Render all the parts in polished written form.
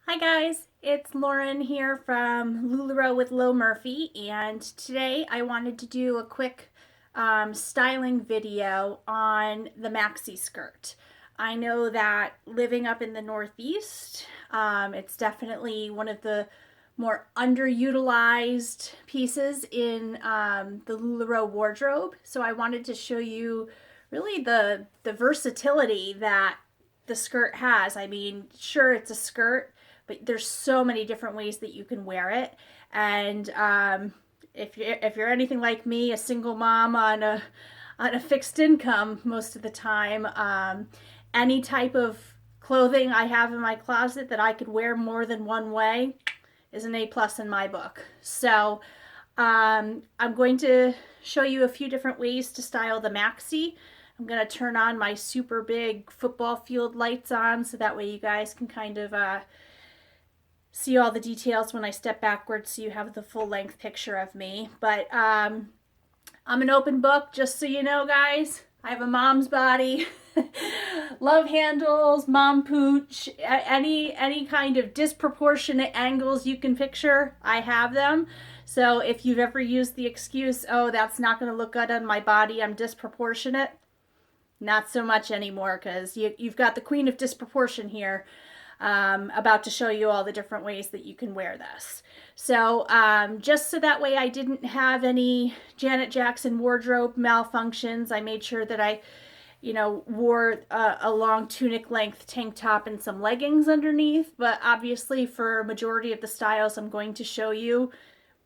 Hi guys, it's Lauren here from LuLaRoe with Lo Murphy, and today I wanted to do a quick styling video on the maxi skirt. I know that living up in the Northeast, it's definitely one of the more underutilized pieces in the LuLaRoe wardrobe. So I wanted to show you really the versatility that the skirt has. I mean, sure, it's a skirt, but there's so many different ways that you can wear it. And if you're anything like me, a single mom on a fixed income most of the time, any type of clothing I have in my closet that I could wear more than one way is an A+ in my book. So I'm going to show you a few different ways to style the maxi. I'm going to turn on my super big football field lights on so that way you guys can kind of see all the details when I step backwards so you have the full length picture of me. But I'm an open book, just so you know, guys. I have a mom's body. Love handles, mom pooch, any kind of disproportionate angles you can picture, I have them. So if you've ever used the excuse, oh, that's not going to look good on my body, I'm disproportionate, not so much anymore, because you've got the queen of disproportion here, about to show you all the different ways that you can wear this. So just so that way I didn't have any Janet Jackson wardrobe malfunctions, I made sure that I wore a long tunic length tank top and some leggings underneath. But obviously for a majority of the styles I'm going to show you,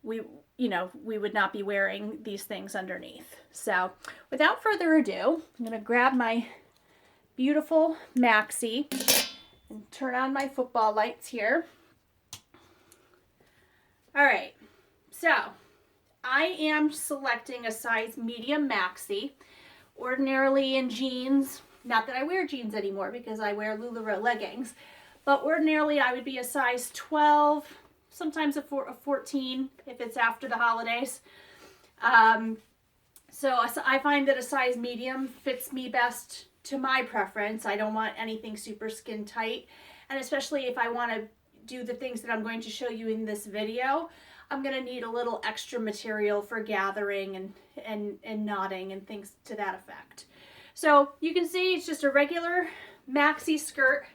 we would not be wearing these things underneath. So without further ado, I'm going to grab my beautiful maxi and turn on my football lights here. All right, so I am selecting a size medium maxi. Ordinarily in jeans, not that I wear jeans anymore because I wear LuLaRoe leggings, but ordinarily I would be a size 12, sometimes a 14 if it's after the holidays. So I find that a size medium fits me best to my preference. I don't want anything super skin tight, and especially if I want to do the things that I'm going to show you in this video, I'm going to need a little extra material for gathering and knotting and things to that effect. So you can see it's just a regular maxi skirt.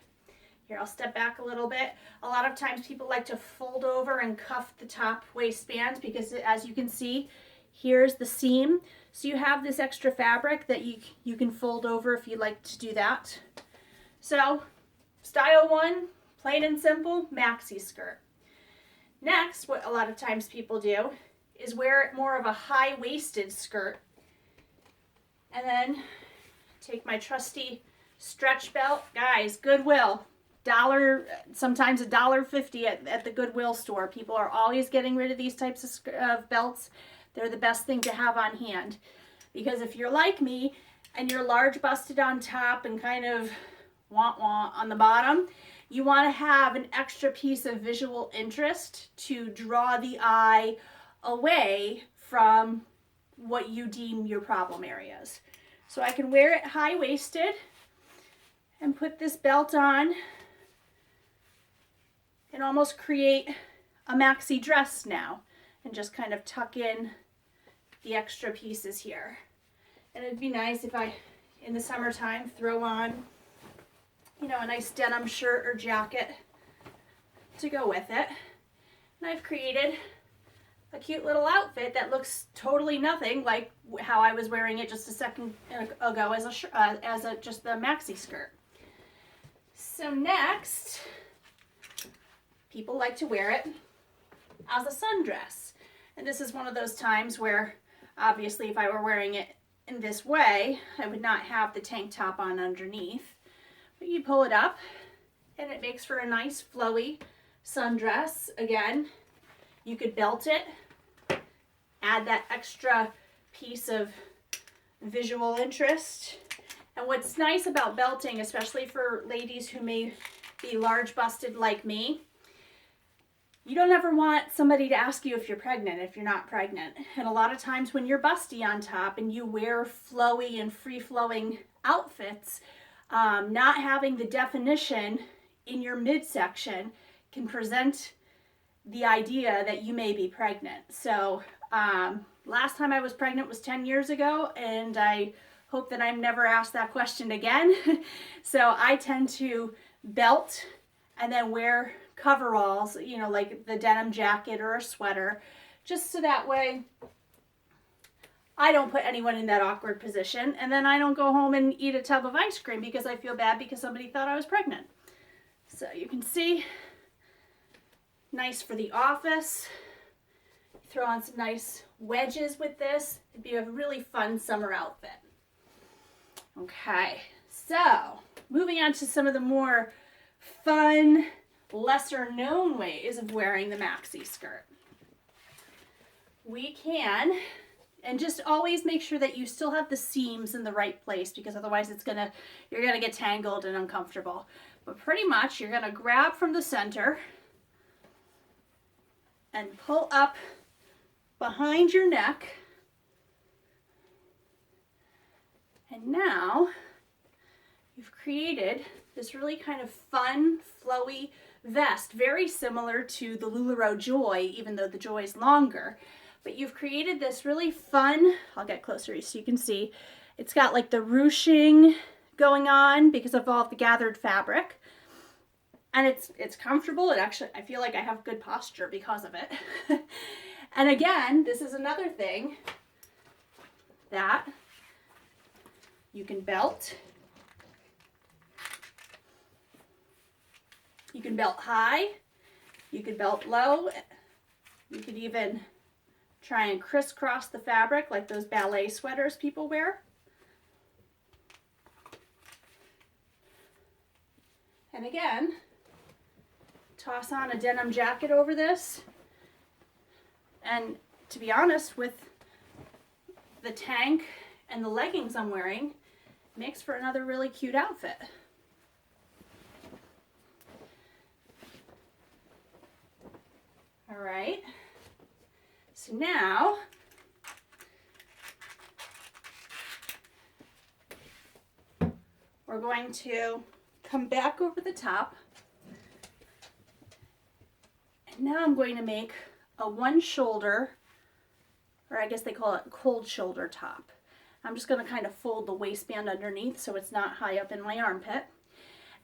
Here, I'll step back a little bit. A lot of times people like to fold over and cuff the top waistband because, as you can see, here's the seam. So you have this extra fabric that you can fold over if you like to do that. So style one, plain and simple, maxi skirt. Next, what a lot of times people do is wear more of a high-waisted skirt, and then take my trusty stretch belt. Guys, Goodwill, sometimes $1.50 at the Goodwill store. People are always getting rid of these types of belts. They're the best thing to have on hand, because if you're like me and you're large busted on top and kind of wah-wah on the bottom, you want to have an extra piece of visual interest to draw the eye away from what you deem your problem areas. So I can wear it high-waisted and put this belt on and almost create a maxi dress now, and just kind of tuck in the extra pieces here. And it'd be nice if I, in the summertime, throw on a nice denim shirt or jacket to go with it. And I've created a cute little outfit that looks totally nothing like how I was wearing it just a second ago as just the maxi skirt. So next, people like to wear it as a sundress. And this is one of those times where, obviously, if I were wearing it in this way, I would not have the tank top on underneath. But you pull it up and it makes for a nice flowy sundress. Again, you could belt it, add that extra piece of visual interest. And what's nice about belting, especially for ladies who may be large busted like me, you don't ever want somebody to ask you if you're pregnant if you're not pregnant. And a lot of times when you're busty on top and you wear flowy and free-flowing outfits, not having the definition in your midsection can present the idea that you may be pregnant. So last time I was pregnant was 10 years ago, and I hope that I'm never asked that question again. So I tend to belt and then wear coveralls, you know, like the denim jacket or a sweater, just so that way I don't put anyone in that awkward position, and then I don't go home and eat a tub of ice cream because I feel bad because somebody thought I was pregnant. So you can see, nice for the office. Throw on some nice wedges with this. It'd be a really fun summer outfit. Okay, so moving on to some of the more fun, lesser known ways of wearing the maxi skirt. We can, and just always make sure that you still have the seams in the right place, because otherwise you're gonna get tangled and uncomfortable. But pretty much you're gonna grab from the center and pull up behind your neck. And now you've created this really kind of fun, flowy vest, very similar to the LuLaRoe Joy, even though the Joy is longer. But you've created this really fun, I'll get closer so you can see, it's got like the ruching going on because of all the gathered fabric. And it's comfortable. It actually, I feel like I have good posture because of it. And again, this is another thing that you can belt. You can belt high, you could belt low, you could even try and crisscross the fabric like those ballet sweaters people wear. And again, toss on a denim jacket over this. And to be honest, with the tank and the leggings I'm wearing, makes for another really cute outfit. All right, so now we're going to come back over the top, and now I'm going to make a one shoulder, or I guess they call it cold shoulder top. I'm just going to kind of fold the waistband underneath so it's not high up in my armpit.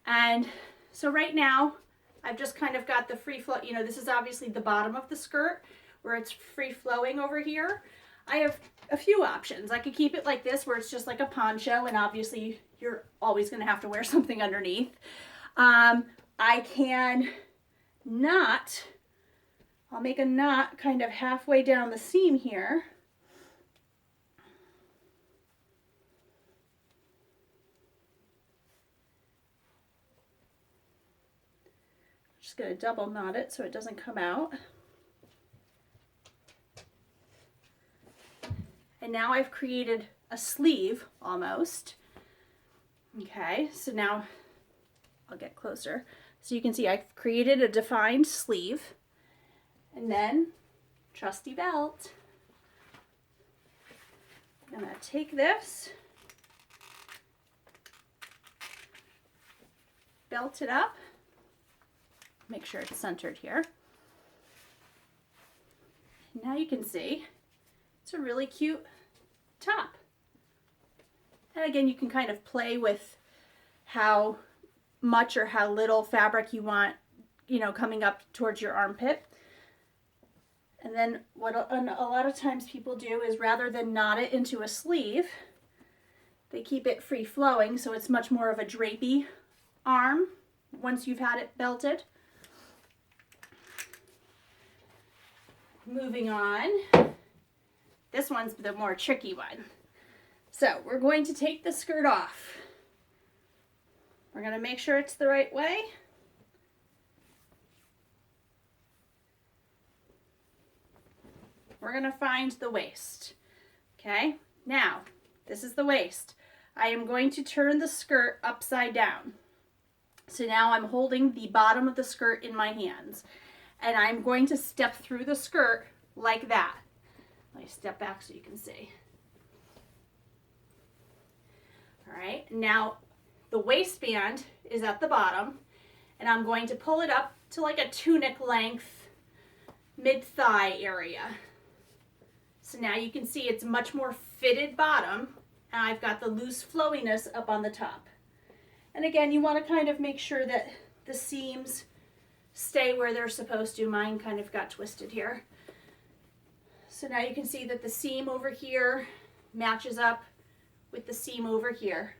And so right now I've just kind of got the free flow, you know, this is obviously the bottom of the skirt where it's free flowing over here. I have a few options. I could keep it like this where it's just like a poncho, and obviously you're always going to have to wear something underneath. I can knot, I'll make a knot kind of halfway down the seam here. Just going to double knot it so it doesn't come out. And now I've created a sleeve almost. Okay, so now I'll get closer. So you can see I've created a defined sleeve, and then trusty belt. I'm going to take this, belt it up. Make sure it's centered here. Now you can see it's a really cute top. And again, you can kind of play with how much or how little fabric you want, you know, coming up towards your armpit. And then what a lot of times people do is, rather than knot it into a sleeve, they keep it free flowing, so it's much more of a drapey arm once you've had it belted. Moving on, this one's the more tricky one. So we're going to take the skirt off. We're going to make sure it's the right way. We're going to find the waist. Okay, now this is the waist. I am going to turn the skirt upside down. So now I'm holding the bottom of the skirt in my hands, and I'm going to step through the skirt like that. Let me step back so you can see. All right, now the waistband is at the bottom, and I'm going to pull it up to like a tunic length, mid-thigh area. So now you can see it's much more fitted bottom, and I've got the loose flowiness up on the top. And again, you want to kind of make sure that the seams stay where they're supposed to. Mine kind of got twisted here. So now you can see that the seam over here matches up with the seam over here.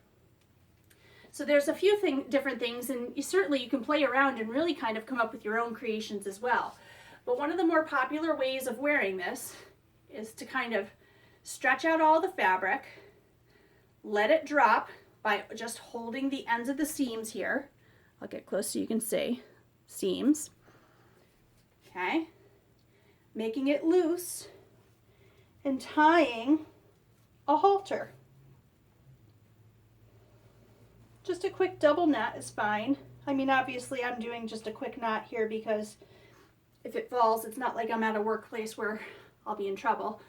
So there's a few different things, and you can play around and really kind of come up with your own creations as well. But one of the more popular ways of wearing this is to kind of stretch out all the fabric, let it drop by just holding the ends of the seams here. I'll get close so you can see. Seams. Okay. Making it loose and tying a halter. Just a quick double knot is fine. I mean, obviously I'm doing just a quick knot here because if it falls, it's not like I'm at a workplace where I'll be in trouble.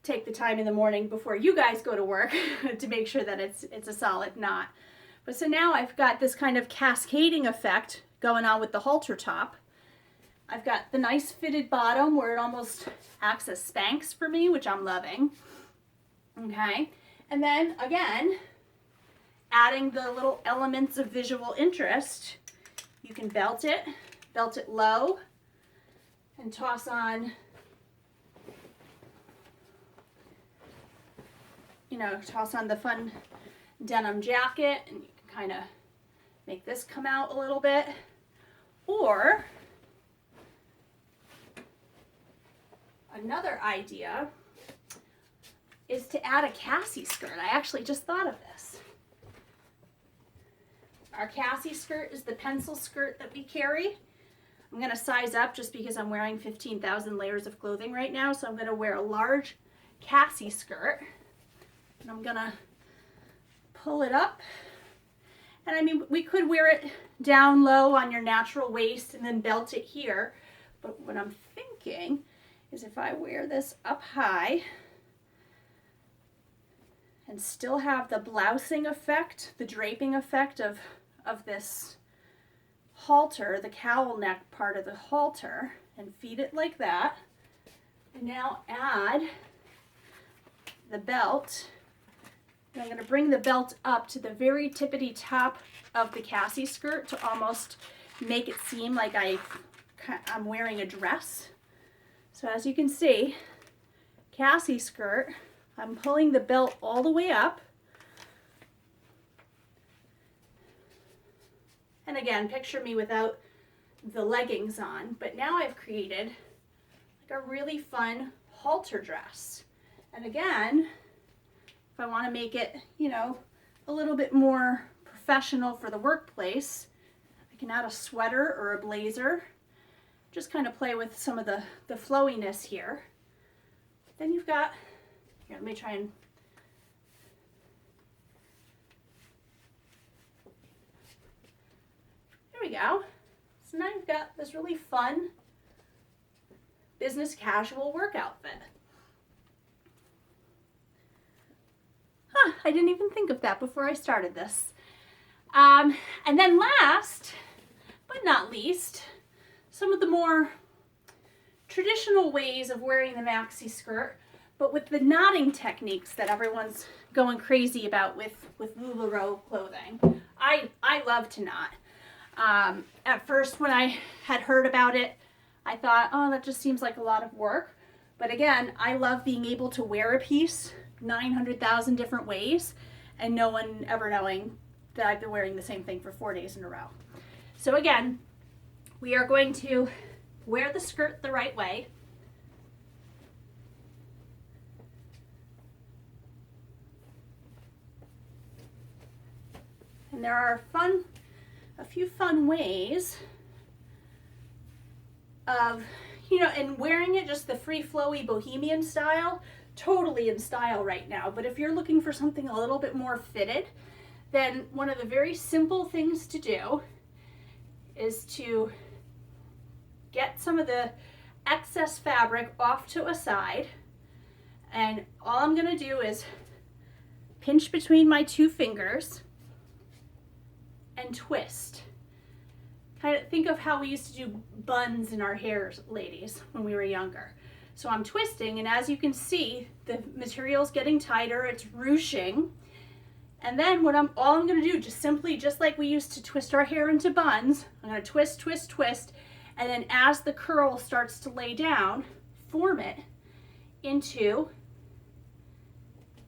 Take the time in the morning before you guys go to work to make sure that it's a solid knot. But so now I've got this kind of cascading effect going on with the halter top. I've got the nice fitted bottom where it almost acts as Spanx for me, which I'm loving. Okay, and then again, adding the little elements of visual interest, you can belt it low, and toss on, toss on the fun denim jacket, and you can kind of make this come out a little bit. Or another idea is to add a Cassie skirt. I actually just thought of this. Our Cassie skirt is the pencil skirt that we carry. I'm going to size up just because I'm wearing 15,000 layers of clothing right now, so I'm going to wear a large Cassie skirt. And I'm going to pull it up. And I mean, we could wear it down low on your natural waist and then belt it here. But what I'm thinking is if I wear this up high and still have the blousing effect, the draping effect of this halter, the cowl neck part of the halter, and feed it like that, and now add the belt. And I'm going to bring the belt up to the very tippity top of the Cassie skirt to almost make it seem like I'm wearing a dress. So as you can see, Cassie skirt, I'm pulling the belt all the way up. And again, picture me without the leggings on, but now I've created like a really fun halter dress. And again, if I want to make it, a little bit more professional for the workplace, I can add a sweater or a blazer. Just kind of play with some of the flowiness here. Then you've got, here, let me try and, there we go. So now you've got this really fun business casual work outfit. I didn't even think of that before I started this. And then last, but not least, some of the more traditional ways of wearing the maxi skirt, but with the knotting techniques that everyone's going crazy about with LuLaRoe clothing. I love to knot. At first, when I had heard about it, I thought, oh, that just seems like a lot of work. But again, I love being able to wear a piece 900,000 different ways and no one ever knowing that I've been wearing the same thing for 4 days in a row. So again, we are going to wear the skirt the right way. And there are a few fun ways of, and wearing it just the free flowy bohemian style, totally in style right now. But if you're looking for something a little bit more fitted, then one of the very simple things to do is to get some of the excess fabric off to a side. And all I'm going to do is pinch between my two fingers and twist. kind of think of how we used to do buns in our hair, ladies, when we were younger. So I'm twisting, and as you can see, the material's getting tighter, it's ruching. And then all I'm gonna do, just like we used to twist our hair into buns, I'm gonna twist, twist, twist, and then as the curl starts to lay down, form it into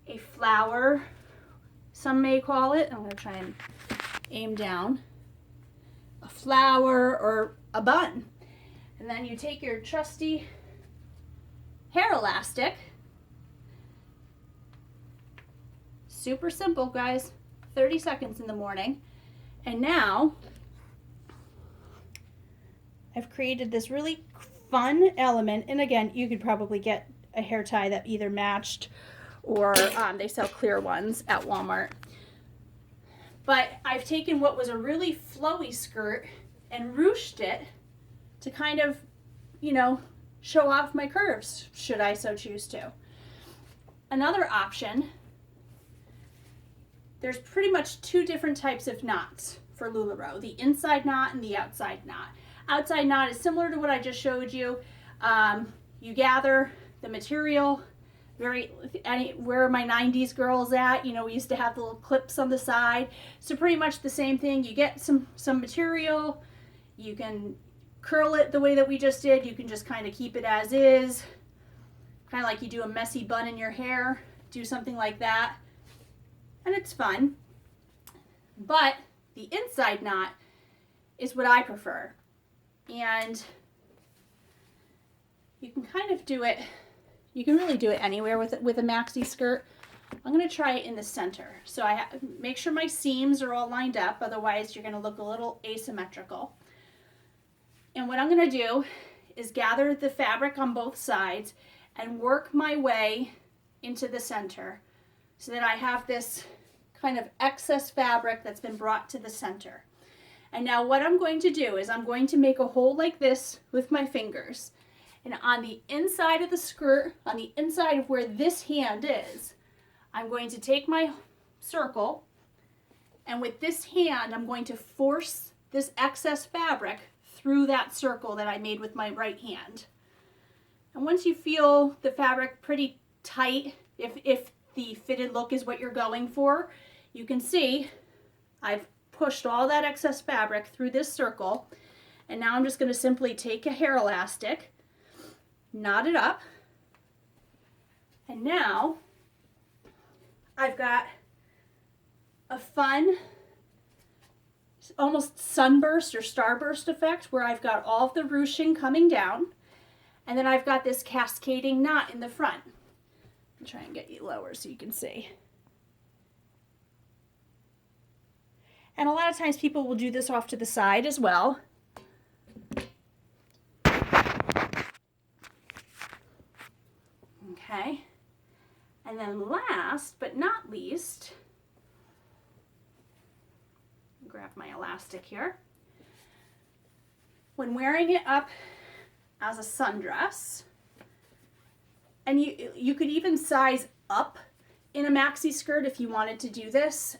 a flower, some may call it. I'm gonna try and aim down. A flower or a bun. And then you take your trusty hair elastic. Super simple, guys. 30 seconds in the morning. And now I've created this really fun element. And again, you could probably get a hair tie that either matched or they sell clear ones at Walmart. But I've taken what was a really flowy skirt and ruched it to kind of, you know, show off my curves, should I so choose to. Another option, there's pretty much two different types of knots for LuLaRoe, the inside knot and the outside knot. Outside knot is similar to what I just showed you. You gather the material, where are my 90s girls at? You know, we used to have the little clips on the side. So pretty much the same thing. You get some material, you can curl it the way that we just did. You can just kind of keep it as is, kind of like you do a messy bun in your hair. Do something like that, and it's fun. But the inside knot is what I prefer, and you can kind of do it. You can really do it anywhere with a maxi skirt. I'm going to try it in the center. So I make sure my seams are all lined up, otherwise you're going to look a little asymmetrical. And what I'm going to do is gather the fabric on both sides and work my way into the center so that I have this kind of excess fabric that's been brought to the center. And now what I'm going to do is I'm going to make a hole like this with my fingers. And on the inside of the skirt, on the inside of where this hand is, I'm going to take my circle, and with this hand, I'm going to force this excess fabric through that circle that I made with my right hand. And once you feel the fabric pretty tight, if the fitted look is what you're going for, you can see I've pushed all that excess fabric through this circle, and now I'm just going to simply take a hair elastic, knot it up, and now I've got a fun almost sunburst or starburst effect where I've got all of the ruching coming down, and then I've got this cascading knot in the front. I'll try and get you lower so you can see. And a lot of times people will do this off to the side as well. Okay, and then last but not least, grab my elastic here. When wearing it up as a sundress, and you could even size up in a maxi skirt if you wanted to do this,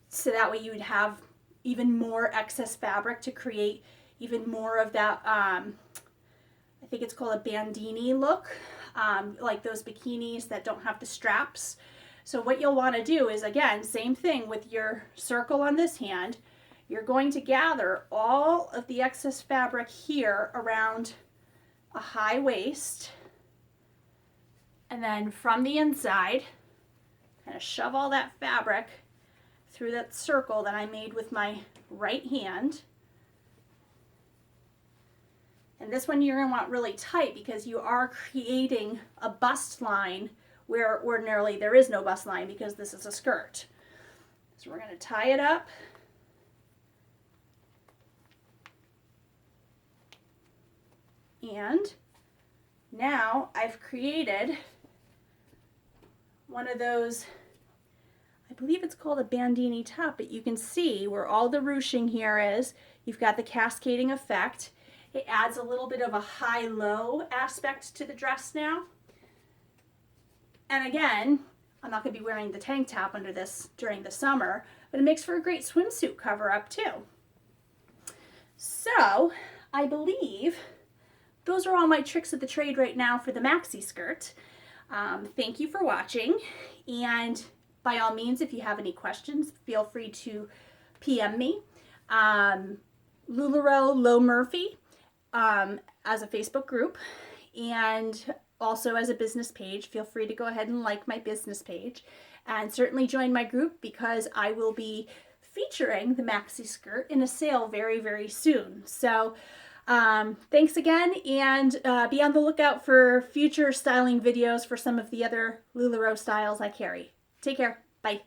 so that way you would have even more excess fabric to create even more of that, I think it's called a bandini look. Like those bikinis that don't have the straps. So what you'll want to do is, again, same thing with your circle on this hand. You're going to gather all of the excess fabric here around a high waist, and then from the inside, kind of shove all that fabric through that circle that I made with my right hand. And this one you're going to want really tight because you are creating a bust line where ordinarily there is no bust line because this is a skirt. So we're going to tie it up. And now I've created one of those, I believe it's called a bandini top, but you can see where all the ruching here is. You've got the cascading effect. It adds a little bit of a high-low aspect to the dress now. And again, I'm not going to be wearing the tank top under this during the summer, but it makes for a great swimsuit cover-up too. So I believe those are all my tricks of the trade right now for the maxi skirt. Thank you for watching, and by all means, if you have any questions, feel free to PM me. LuLaRoe Low Murphy as a Facebook group, and also as a business page. Feel free to go ahead and like my business page, and certainly join my group because I will be featuring the maxi skirt in a sale very, very soon. So thanks again, and be on the lookout for future styling videos for some of the other LuLaRoe styles I carry. Take care. Bye.